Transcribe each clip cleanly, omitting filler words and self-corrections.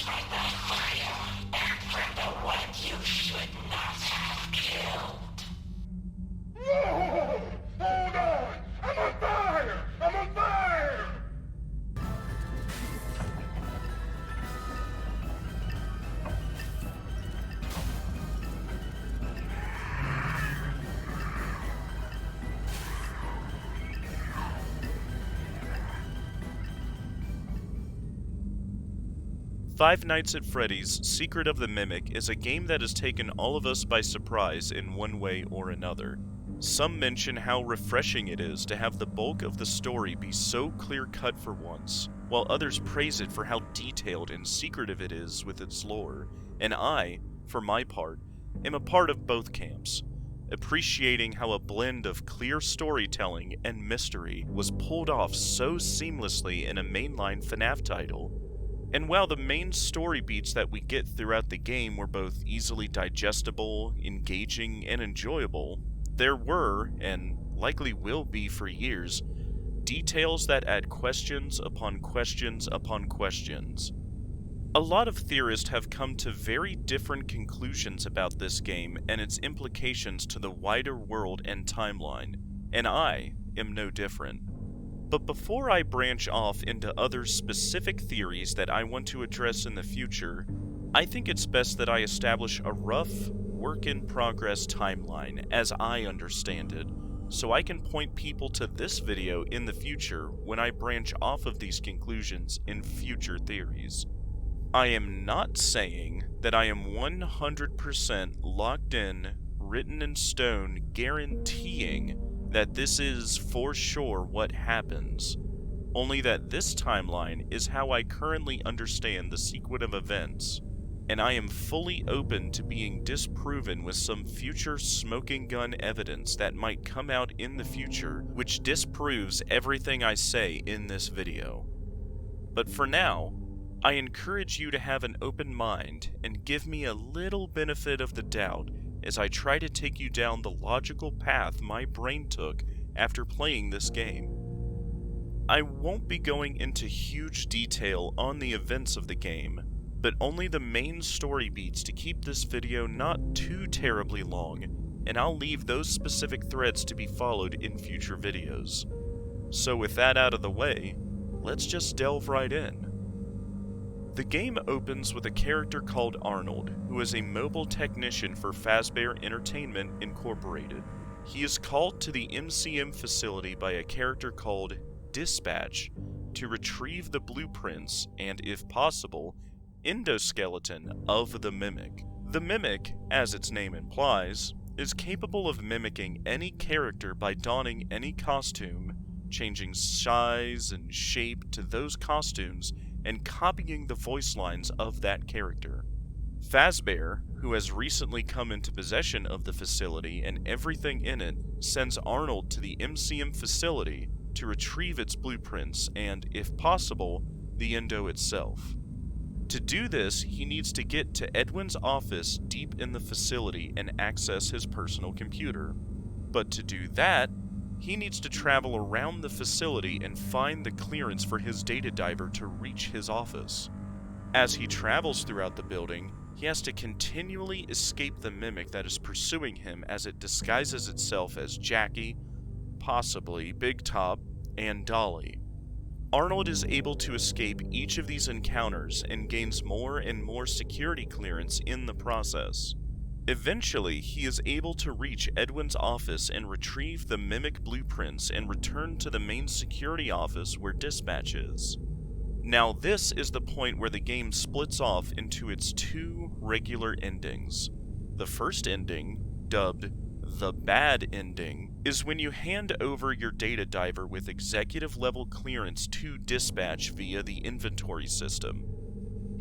from the fire and from the one you should not have killed. Whoa! Hold on! I'm on fire! I'm on fire! Five Nights at Freddy's Secret of the Mimic is a game that has taken all of us by surprise in one way or another. Some mention how refreshing it is to have the bulk of the story be so clear-cut for once, while others praise it for how detailed and secretive it is with its lore, and I, for my part, am a part of both camps, appreciating how a blend of clear storytelling and mystery was pulled off so seamlessly in a mainline FNAF title. And while the main story beats that we get throughout the game were both easily digestible, engaging, and enjoyable, there were, and likely will be for years, details that add questions upon questions upon questions. A lot of theorists have come to very different conclusions about this game and its implications to the wider world and timeline, and I am no different. But before I branch off into other specific theories that I want to address in the future, I think it's best that I establish a rough, work-in-progress timeline as I understand it, so I can point people to this video in the future when I branch off of these conclusions in future theories. I am not saying that I am 100% locked in, written in stone, guaranteeing that this is for sure what happens, only that this timeline is how I currently understand the sequence of events, and I am fully open to being disproven with some future smoking gun evidence that might come out in the future which disproves everything I say in this video. But for now, I encourage you to have an open mind and give me a little benefit of the doubt as I try to take you down the logical path my brain took after playing this game. I won't be going into huge detail on the events of the game, but only the main story beats to keep this video not too terribly long, and I'll leave those specific threads to be followed in future videos. So with that out of the way, let's just delve right in. The game opens with a character called Arnold, who is a mobile technician for Fazbear Entertainment Incorporated. He is called to the MCM facility by a character called Dispatch to retrieve the blueprints and, if possible, endoskeleton of the Mimic. The Mimic, as its name implies, is capable of mimicking any character by donning any costume, changing size and shape to those costumes, and copying the voice lines of that character. Fazbear, who has recently come into possession of the facility and everything in it, sends Arnold to the MCM facility to retrieve its blueprints and, if possible, the Endo itself. To do this, he needs to get to Edwin's office deep in the facility and access his personal computer. But to do that, he needs to travel around the facility and find the clearance for his data diver to reach his office. As he travels throughout the building, he has to continually escape the Mimic that is pursuing him as it disguises itself as Jackie, possibly Big Top, and Dolly. Arnold is able to escape each of these encounters and gains more and more security clearance in the process. Eventually, he is able to reach Edwin's office and retrieve the Mimic blueprints and return to the main security office where Dispatch is. Now this is the point where the game splits off into its two regular endings. The first ending, dubbed the bad ending, is when you hand over your data diver with executive level clearance to Dispatch via the inventory system.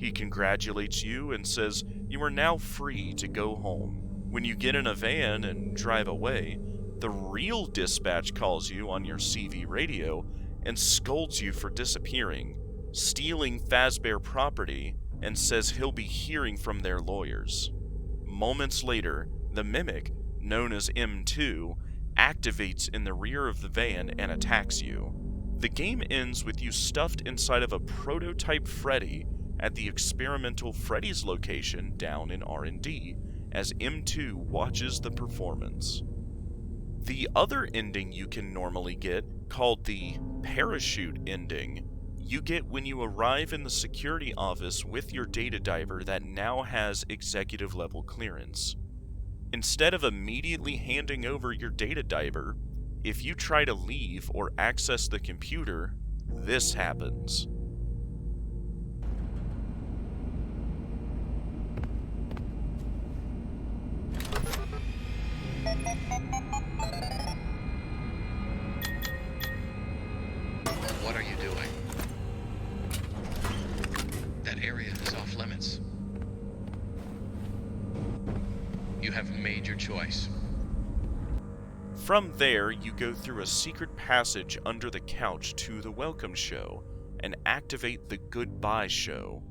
He congratulates you and says you are now free to go home. When you get in a van and drive away, the real Dispatch calls you on your CV radio and scolds you for disappearing, stealing Fazbear property, and says he'll be hearing from their lawyers. Moments later, the Mimic, known as M2, activates in the rear of the van and attacks you. The game ends with you stuffed inside of a prototype Freddy at the experimental Freddy's location down in R&D, as M2 watches the performance. The other ending you can normally get, called the parachute ending, you get when you arrive in the security office with your data diver that now has executive level clearance. Instead of immediately handing over your data diver, if you try to leave or access the computer, this happens. What are you doing? That area is off limits. You have made your choice. From there, you go through a secret passage under the couch to the welcome show and activate the goodbye show.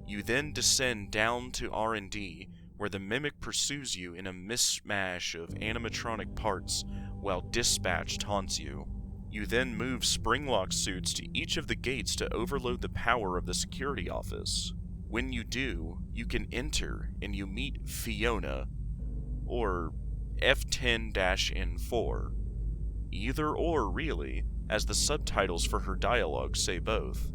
You then descend down to R&D, where the Mimic pursues you in a mishmash of animatronic parts while Dispatch taunts you. You then move springlock suits to each of the gates to overload the power of the security office. When you do, you can enter and you meet Fiona, or F10-N4. Either or, really, as the subtitles for her dialogue say both.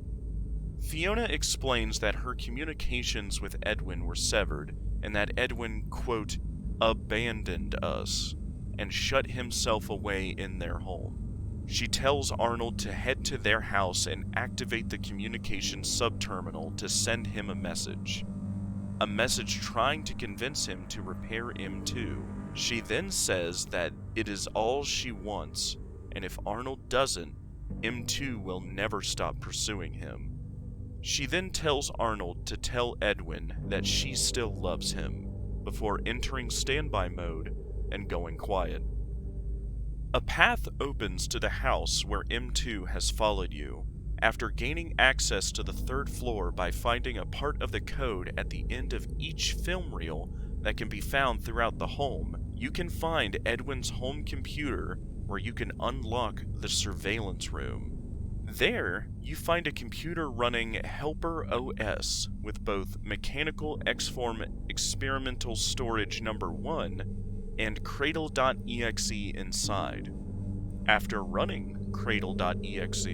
Fiona explains that her communications with Edwin were severed, and that Edwin, quote, abandoned us, and shut himself away in their home. She tells Arnold to head to their house and activate the communications subterminal to send him a message. A message trying to convince him to repair M2. She then says that it is all she wants, and if Arnold doesn't, M2 will never stop pursuing him. She then tells Arnold to tell Edwin that she still loves him, before entering standby mode and going quiet. A path opens to the house where M2 has followed you. After gaining access to the third floor by finding a part of the code at the end of each film reel that can be found throughout the home, you can find Edwin's home computer where you can unlock the surveillance room. There, you find a computer running Helper OS with both Mechanical X-Form Experimental Storage Number 1 and Cradle.exe inside. After running Cradle.exe,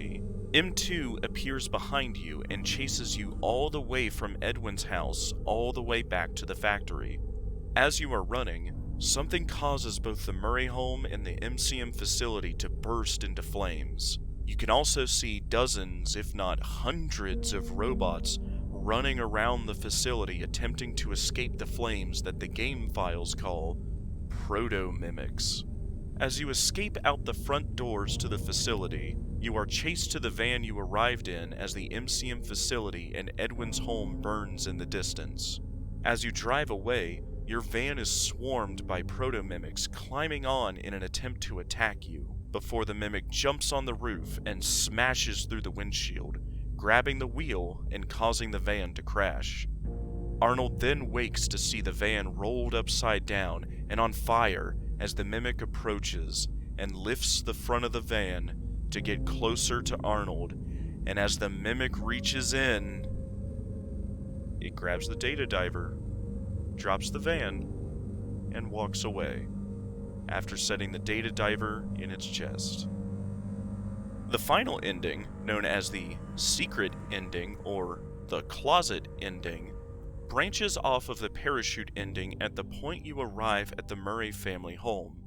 M2 appears behind you and chases you all the way from Edwin's house all the way back to the factory. As you are running, something causes both the Murray home and the MCM facility to burst into flames. You can also see dozens, if not hundreds, of robots running around the facility attempting to escape the flames that the game files call proto-mimics. As you escape out the front doors to the facility, you are chased to the van you arrived in as the MCM facility and Edwin's home burns in the distance. As you drive away, your van is swarmed by proto-mimics climbing on in an attempt to attack you, before the mimic jumps on the roof and smashes through the windshield, grabbing the wheel and causing the van to crash. Arnold then wakes to see the van rolled upside down and on fire as the mimic approaches and lifts the front of the van to get closer to Arnold, and as the mimic reaches in, it grabs the data diver, drops the van, and walks away, after setting the data diver in its chest. The final ending, known as the secret ending or the closet ending, branches off of the parachute ending at the point you arrive at the Murray family home.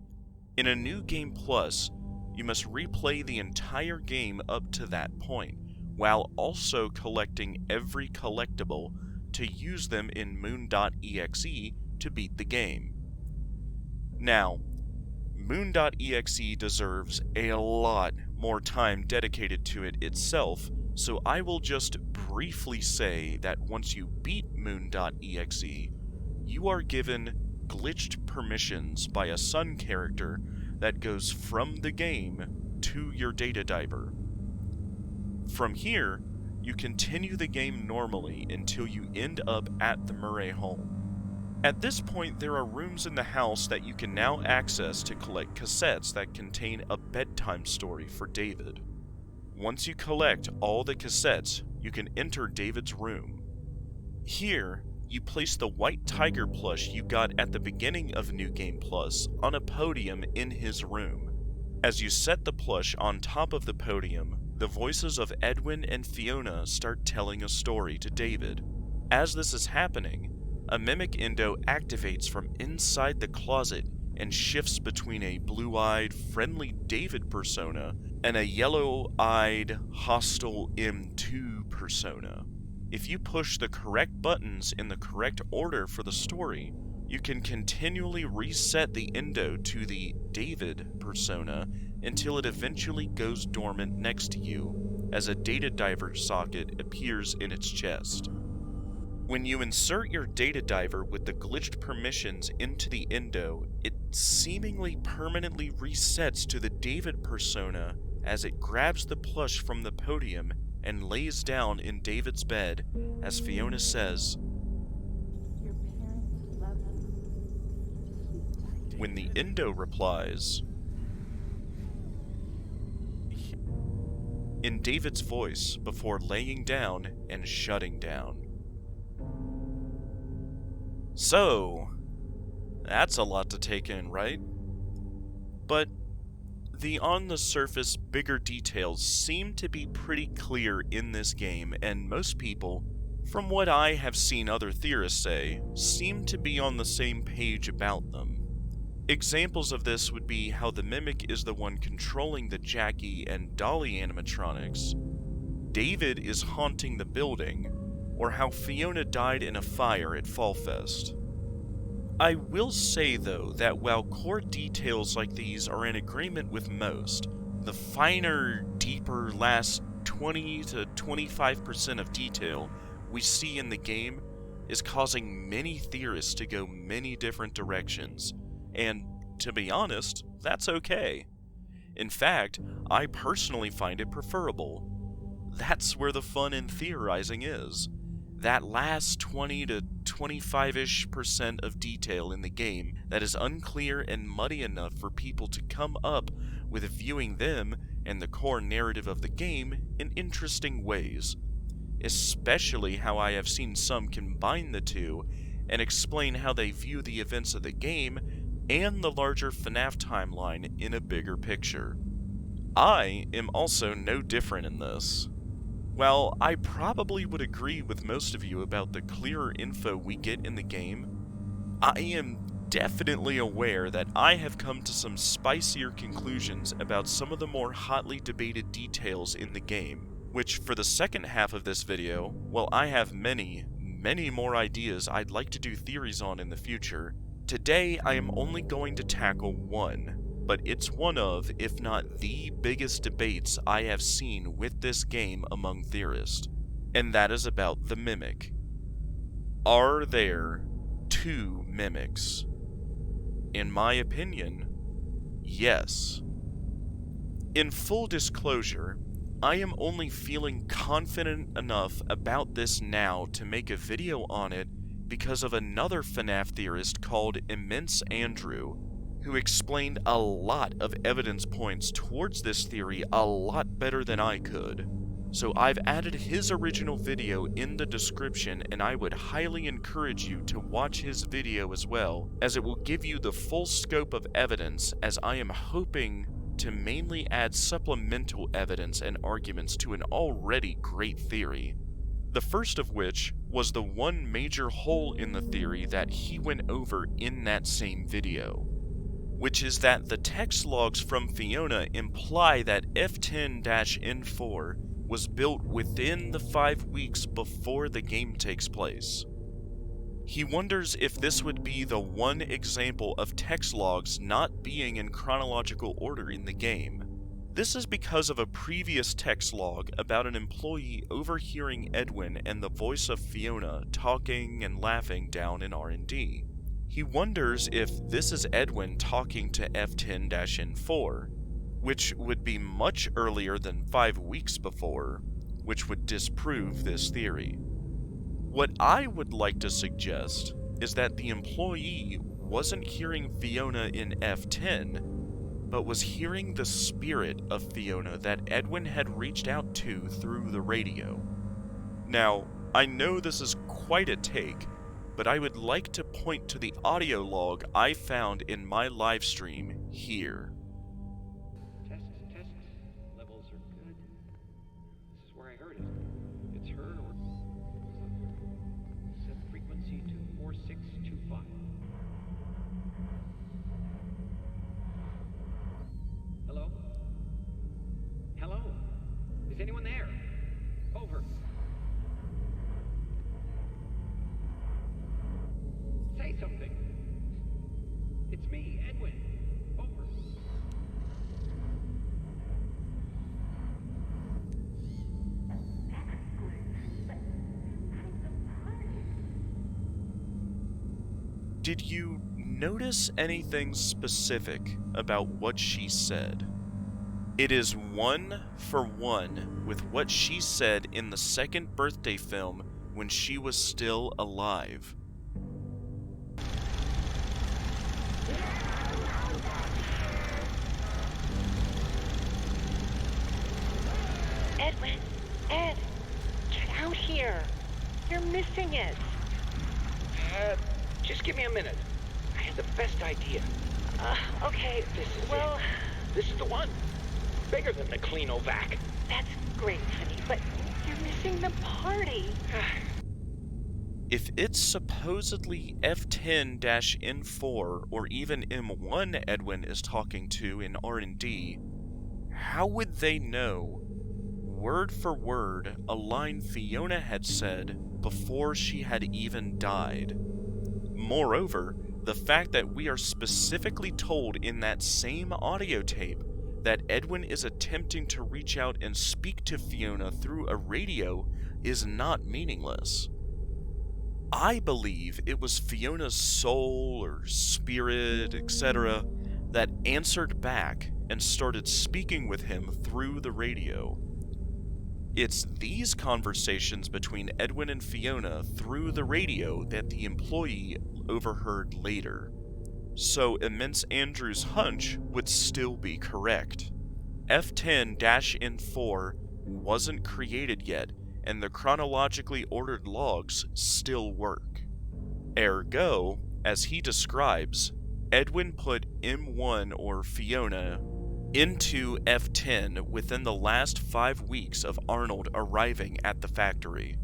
In a new Game Plus, you must replay the entire game up to that point, while also collecting every collectible to use them in Moon.exe to beat the game. Now, Moon.exe deserves a lot more time dedicated to it itself, so I will just briefly say that once you beat Moon.exe, you are given glitched permissions by a sun character that goes from the game to your data diver. From here, you continue the game normally until you end up at the Murray home. At this point, there are rooms in the house that you can now access to collect cassettes that contain a bedtime story for David. Once you collect all the cassettes, you can enter David's room. Here, you place the white tiger plush you got at the beginning of New Game Plus on a podium in his room. As you set the plush on top of the podium, the voices of Edwin and Fiona start telling a story to David. As this is happening, a mimic Endo activates from inside the closet and shifts between a blue-eyed, friendly David persona and a yellow-eyed, hostile M2 persona. If you push the correct buttons in the correct order for the story, you can continually reset the Endo to the David persona until it eventually goes dormant next to you, as a data diver socket appears in its chest. When you insert your data diver with the glitched permissions into the Endo, it seemingly permanently resets to the David persona as it grabs the plush from the podium and lays down in David's bed, as Fiona says, Your parents love you. when the Endo replies in David's voice before laying down and shutting down. So, that's a lot to take in, right? But the on-the-surface bigger details seem to be pretty clear in this game, and most people, from what I have seen other theorists say, seem to be on the same page about them. Examples of this would be how the Mimic is the one controlling the Jackie and Dolly animatronics, David is haunting the building, or how Fiona died in a fire at Fall Fest. I will say, though, that while core details like these are in agreement with most, the finer, deeper last 20 to 25% of detail we see in the game is causing many theorists to go many different directions, and, to be honest, that's okay. In fact, I personally find it preferable. That's where the fun in theorizing is. That last 20 to 25-ish% of detail in the game that is unclear and muddy enough for people to come up with viewing them and the core narrative of the game in interesting ways. Especially how I have seen some combine the two and explain how they view the events of the game and the larger FNAF timeline in a bigger picture. I am also no different in this. While I probably would agree with most of you about the clearer info we get in the game, I am definitely aware that I have come to some spicier conclusions about some of the more hotly debated details in the game, which for the second half of this video, while I have many more ideas I'd like to do theories on in the future, today I am only going to tackle one. But it's one of, if not the biggest debates I have seen with this game among theorists, and that is about the Mimic. Are there two Mimics? In my opinion, yes. In full disclosure, I am only feeling confident enough about this now to make a video on it because of another FNAF theorist called Immense Andrew, who explained a lot of evidence points towards this theory a lot better than I could. So I've added his original video in the description, and I would highly encourage you to watch his video as well, as it will give you the full scope of evidence, as I am hoping to mainly add supplemental evidence and arguments to an already great theory. The first of which was the one major hole in the theory that he went over in that same video, which is that the text logs from Fiona imply that F10-N4 was built within the 5 weeks before the game takes place. He wonders if this would be the one example of text logs not being in chronological order in the game. This is because of a previous text log about an employee overhearing Edwin and the voice of Fiona talking and laughing down in R&D. He wonders if this is Edwin talking to F10-N4, which would be much earlier than 5 weeks before, which would disprove this theory. What I would like to suggest is that the employee wasn't hearing Fiona in F10, but was hearing the spirit of Fiona that Edwin had reached out to through the radio. Now, I know this is quite quite a take, but I would like to point to the audio log I found in my live stream here. Tests. Levels are good. This is where I heard it. It's her or... Set frequency to 4625. Hello? Hello? Is anyone there? Over. Say something. It's me, Edwin. Over. Did you notice anything specific about what she said? It is one for one with what she said in the second birthday film when she was still alive. Edwin, Ed, get out here. You're missing it. Just give me a minute. I had the best idea. Okay, This is well, it. This is the one. Bigger than the Cleanovac. that's great, honey, but you're missing the party. If it's supposedly F10-N4 or even M1 Edwin is talking to in R&D, how would they know, word for word, a line Fiona had said before she had even died? Moreover, the fact that we are specifically told in that same audio tape that Edwin is attempting to reach out and speak to Fiona through a radio is not meaningless. I believe it was Fiona's soul or spirit, etc., that answered back and started speaking with him through the radio. It's these conversations between Edwin and Fiona through the radio that the employee overheard later. So Immense Andrew's hunch would still be correct. F10-N4 wasn't created yet, and the chronologically ordered logs still work. Ergo, as he describes, Edwin put M1 or Fiona into F10 within the last 5 weeks of Arnold arriving at the factory.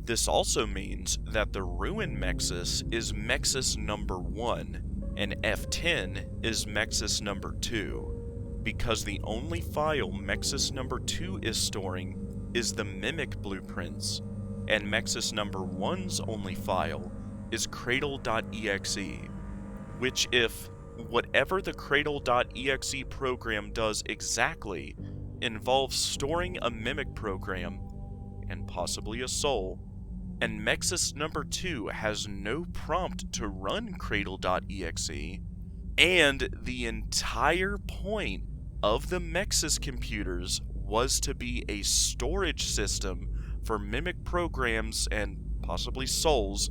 This also means that the Ruin Mexis is Mexis number 1, and F10 is Mexis number 2, because the only file Mexis number 2 is storing is the Mimic blueprints, and Mexis number 1's only file is Cradle.exe, which if whatever the Cradle.exe program does exactly involves storing a Mimic program, and possibly a soul, and Mexis number 2 has no prompt to run Cradle.exe, and the entire point of the Mexis computers was to be a storage system for Mimic programs and possibly souls,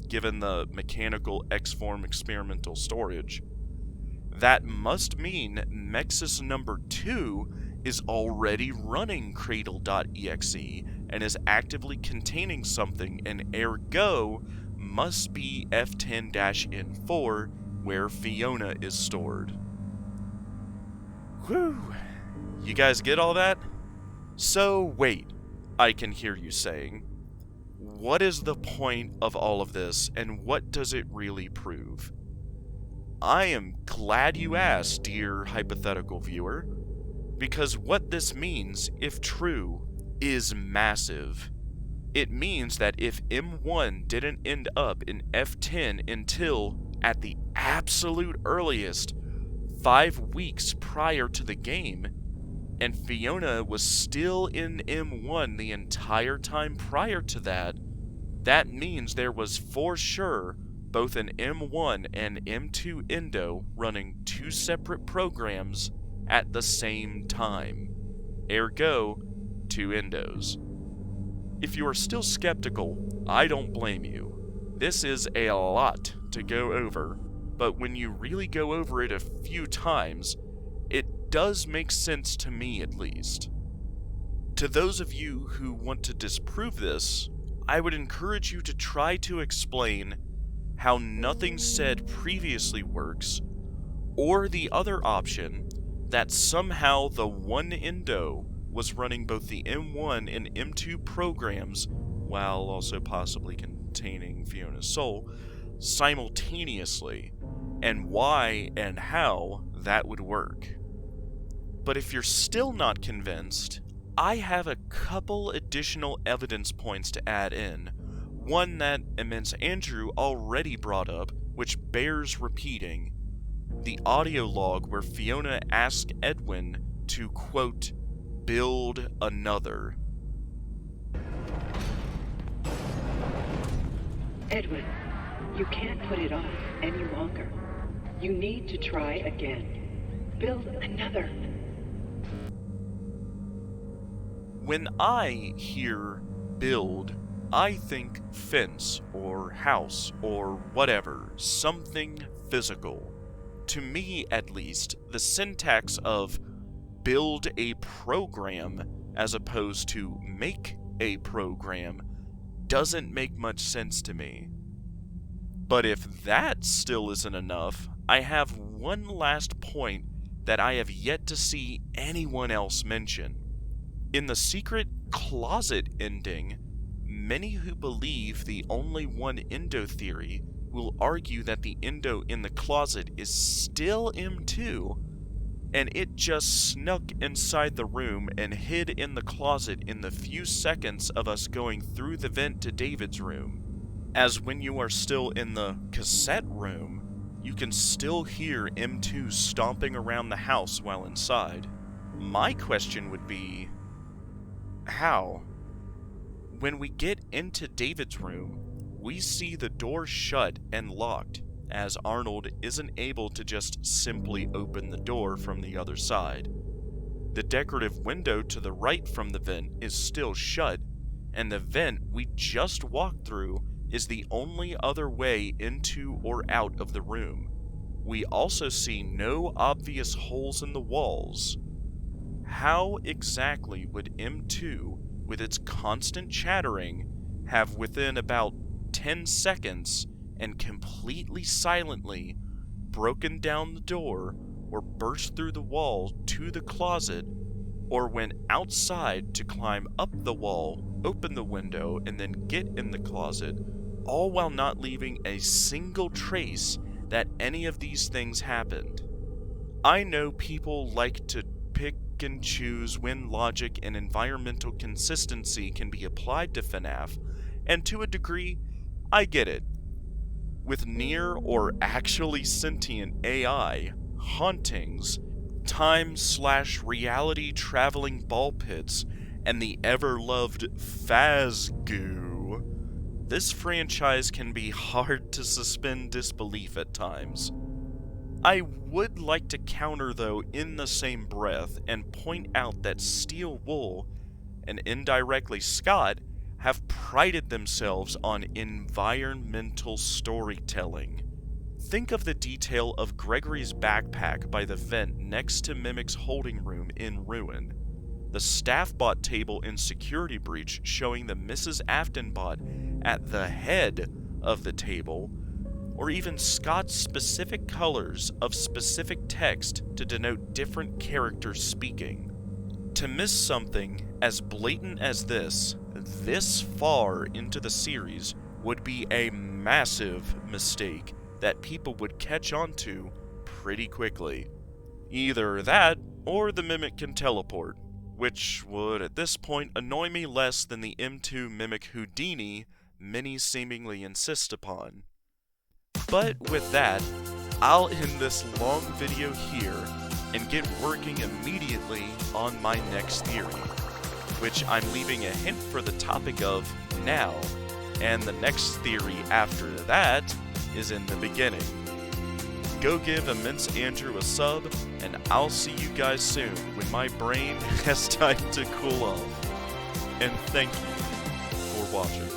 given the mechanical X-form experimental storage. That must mean Mexis number 2 is already running Cradle.exe and is actively containing something, and ergo must be F10-N4 where Fiona is stored. Whew. You guys get all that? So wait, I can hear you saying. What is the point of all of this, and what does it really prove? I am glad you asked, dear hypothetical viewer, because what this means, if true, is massive. It means that if M1 didn't end up in F10 until, at the absolute earliest, 5 weeks prior to the game, and Fiona was still in M1 the entire time prior to that, that means there was for sure both an M1 and M2 Endo running 2 separate programs at the same time. Ergo, 2 Endos. If you are still skeptical, I don't blame you. This is a lot to go over, but when you really go over it a few times, it does make sense to me at least. To those of you who want to disprove this, I would encourage you to try to explain how nothing said previously works, or the other option, that somehow the one Endo was running both the M1 and M2 programs, while also possibly containing Fiona's soul, simultaneously, and why and how that would work. But if you're still not convinced, I have a couple additional evidence points to add in. One that Immense Andrew already brought up, which bears repeating. The audio log where Fiona asked Edwin to, quote, build another. Edwin, you can't put it off any longer. You need to try again. Build another. When I hear build, I think fence or house or whatever, something physical. To me, at least, the syntax of build a program as opposed to make a program doesn't make much sense to me. But if that still isn't enough, I have one last point that I have yet to see anyone else mention. In the secret closet ending, many who believe the only one Endo theory will argue that the Endo in the closet is still M2, and it just snuck inside the room and hid in the closet in the few seconds of us going through the vent to David's room. As when you are still in the cassette room, you can still hear M2 stomping around the house while inside. My question would be, how? When we get into David's room, we see the door shut and locked, as Arnold isn't able to just simply open the door from the other side. The decorative window to the right from the vent is still shut, and the vent we just walked through is the only other way into or out of the room. We also see no obvious holes in the walls. How exactly would M2, with its constant chattering, have within about 10 seconds and completely silently broken down the door or burst through the wall to the closet, or went outside to climb up the wall, open the window, and then get in the closet, all while not leaving a single trace that any of these things happened? I know people like to pick and choose when logic and environmental consistency can be applied to FNAF, and to a degree, I get it. With near or actually sentient AI, hauntings, time/reality traveling ball pits, and the ever-loved Fazgoo, this franchise can be hard to suspend disbelief at times. I would like to counter, though, in the same breath, and point out that Steel Wool, and indirectly Scott, have prided themselves on environmental storytelling. Think of the detail of Gregory's backpack by the vent next to Mimic's holding room in Ruin, the staff bot table in Security Breach showing the Mrs. Afton bot at the head of the table, or even Scott's specific colors of specific text to denote different characters speaking. To miss something as blatant as this far into the series would be a massive mistake that people would catch on to pretty quickly. Either that, or the Mimic can teleport, which would at this point annoy me less than the M2 Mimic Houdini many seemingly insist upon. But with that, I'll end this long video here and get working immediately on my next theory, which I'm leaving a hint for the topic of now, and the next theory after that is in the beginning. Go give Immense Andrew a sub, and I'll see you guys soon when my brain has time to cool off. And thank you for watching.